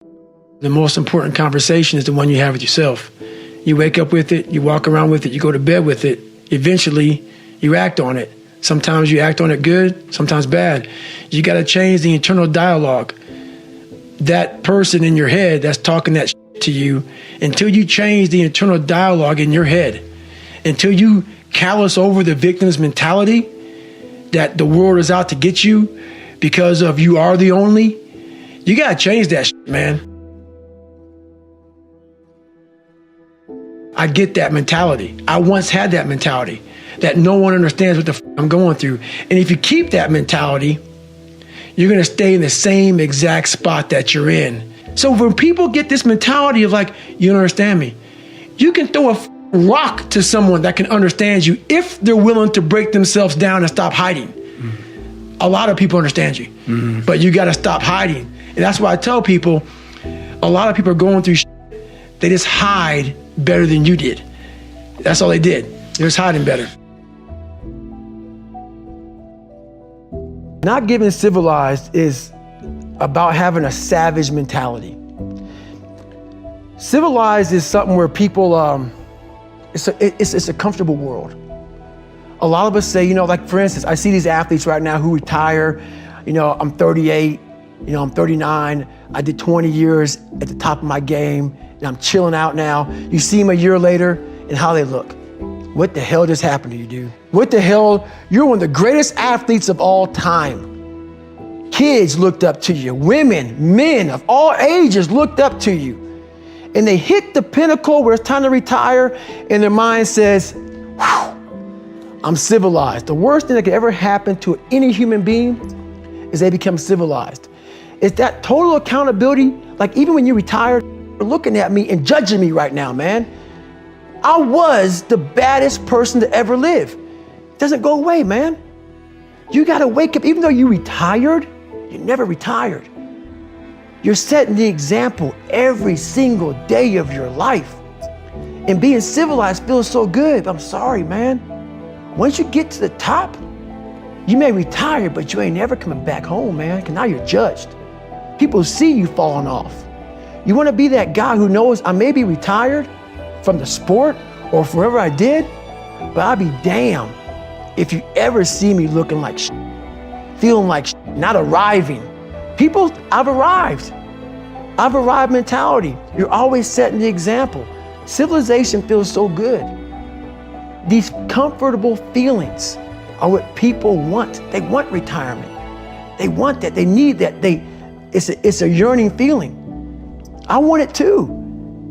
The most important conversation is the one you have with yourself. You wake up with it, you walk around with it, you go to bed with it. Eventually, you act on it. Sometimes you act on it good, sometimes bad. You got to change the internal dialogue. That person in your head that's talking that shit to you, until you change the internal dialogue in your head, until you callous over the victim's mentality that the world is out to get you because of you are the only, you got to change that shit, man. I get that mentality. I once had that mentality that no one understands what the I'm going through. And if you keep that mentality, you're going to stay in the same exact spot that you're in. So when people get this mentality of like, you don't understand me, you can throw a rock to someone that can understand you if they're willing to break themselves down and stop hiding. Mm-hmm. A lot of people understand you, but you got to stop hiding. And that's why I tell people, a lot of people are going through shit, they just hide better than you did. That's all they did. They're just hiding better. Not getting civilized is about having a savage mentality. Civilized is something where people, it's a comfortable world. A lot of us say, you know, like for instance, I see these athletes right now who retire, you know, I'm 38, you know, I'm 39, I did 20 years at the top of my game, and I'm chilling out now. You see them a year later and how they look. What the hell just happened to you, dude? What the hell? You're one of the greatest athletes of all time. Kids looked up to you. Women, men of all ages looked up to you. And they hit the pinnacle where it's time to retire, and their mind says, whew, I'm civilized. The worst thing that could ever happen to any human being is they become civilized. It's that total accountability. Like even when you retired, you're looking at me and judging me right now, man. I was the baddest person to ever live. It doesn't go away, man. You gotta wake up, even though you retired, you never retired. You're setting the example every single day of your life. And being civilized feels so good, but I'm sorry, man. Once you get to the top, you may retire, but you ain't never coming back home, man, because now you're judged. People see you falling off. You wanna be that guy who knows I may be retired from the sport or from wherever I did, but I'll be damned if you ever see me looking like shit, feeling like shit, not arriving. People, I've arrived mentality. You're always setting the example. Civilization feels so good. These comfortable feelings are what people want. They want retirement. They want that, they need that. It's a yearning feeling. I want it too.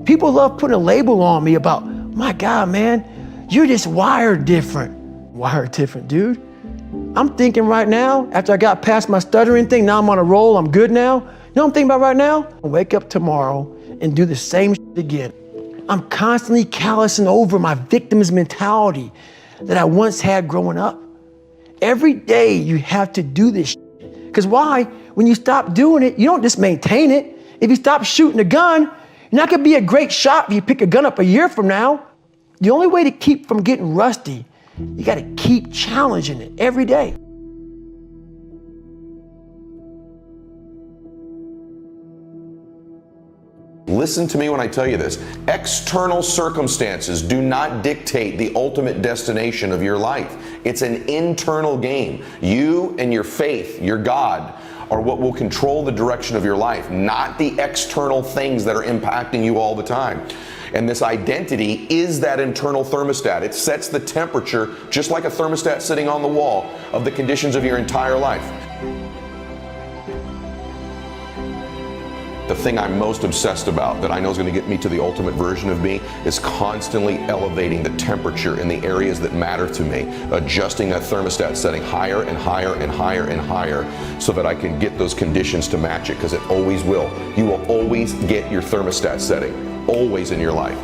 People love putting a label on me about, my God, man, you're just wired different. Wired different, dude. I'm thinking right now, after I got past my stuttering thing, now I'm on a roll, I'm good now. You know what I'm thinking about right now? I'll wake up tomorrow and do the same shit again. I'm constantly callousing over my victim's mentality that I once had growing up. Every day you have to do this shit. Because why? When you stop doing it, you don't just maintain it. If you stop shooting a gun, you're not gonna be a great shot if you pick a gun up a year from now. The only way to keep from getting rusty, you gotta keep challenging it every day. Listen to me when I tell you this. External circumstances do not dictate the ultimate destination of your life. It's an internal game. You and your faith, your God, are what will control the direction of your life, not the external things that are impacting you all the time. And this identity is that internal thermostat. It sets the temperature, just like a thermostat sitting on the wall, of the conditions of your entire life. The thing I'm most obsessed about that I know is going to get me to the ultimate version of me is constantly elevating the temperature in the areas that matter to me, adjusting that thermostat, setting higher and higher and higher and higher so that I can get those conditions to match it, because it always will. You will always get your thermostat setting, always in your life.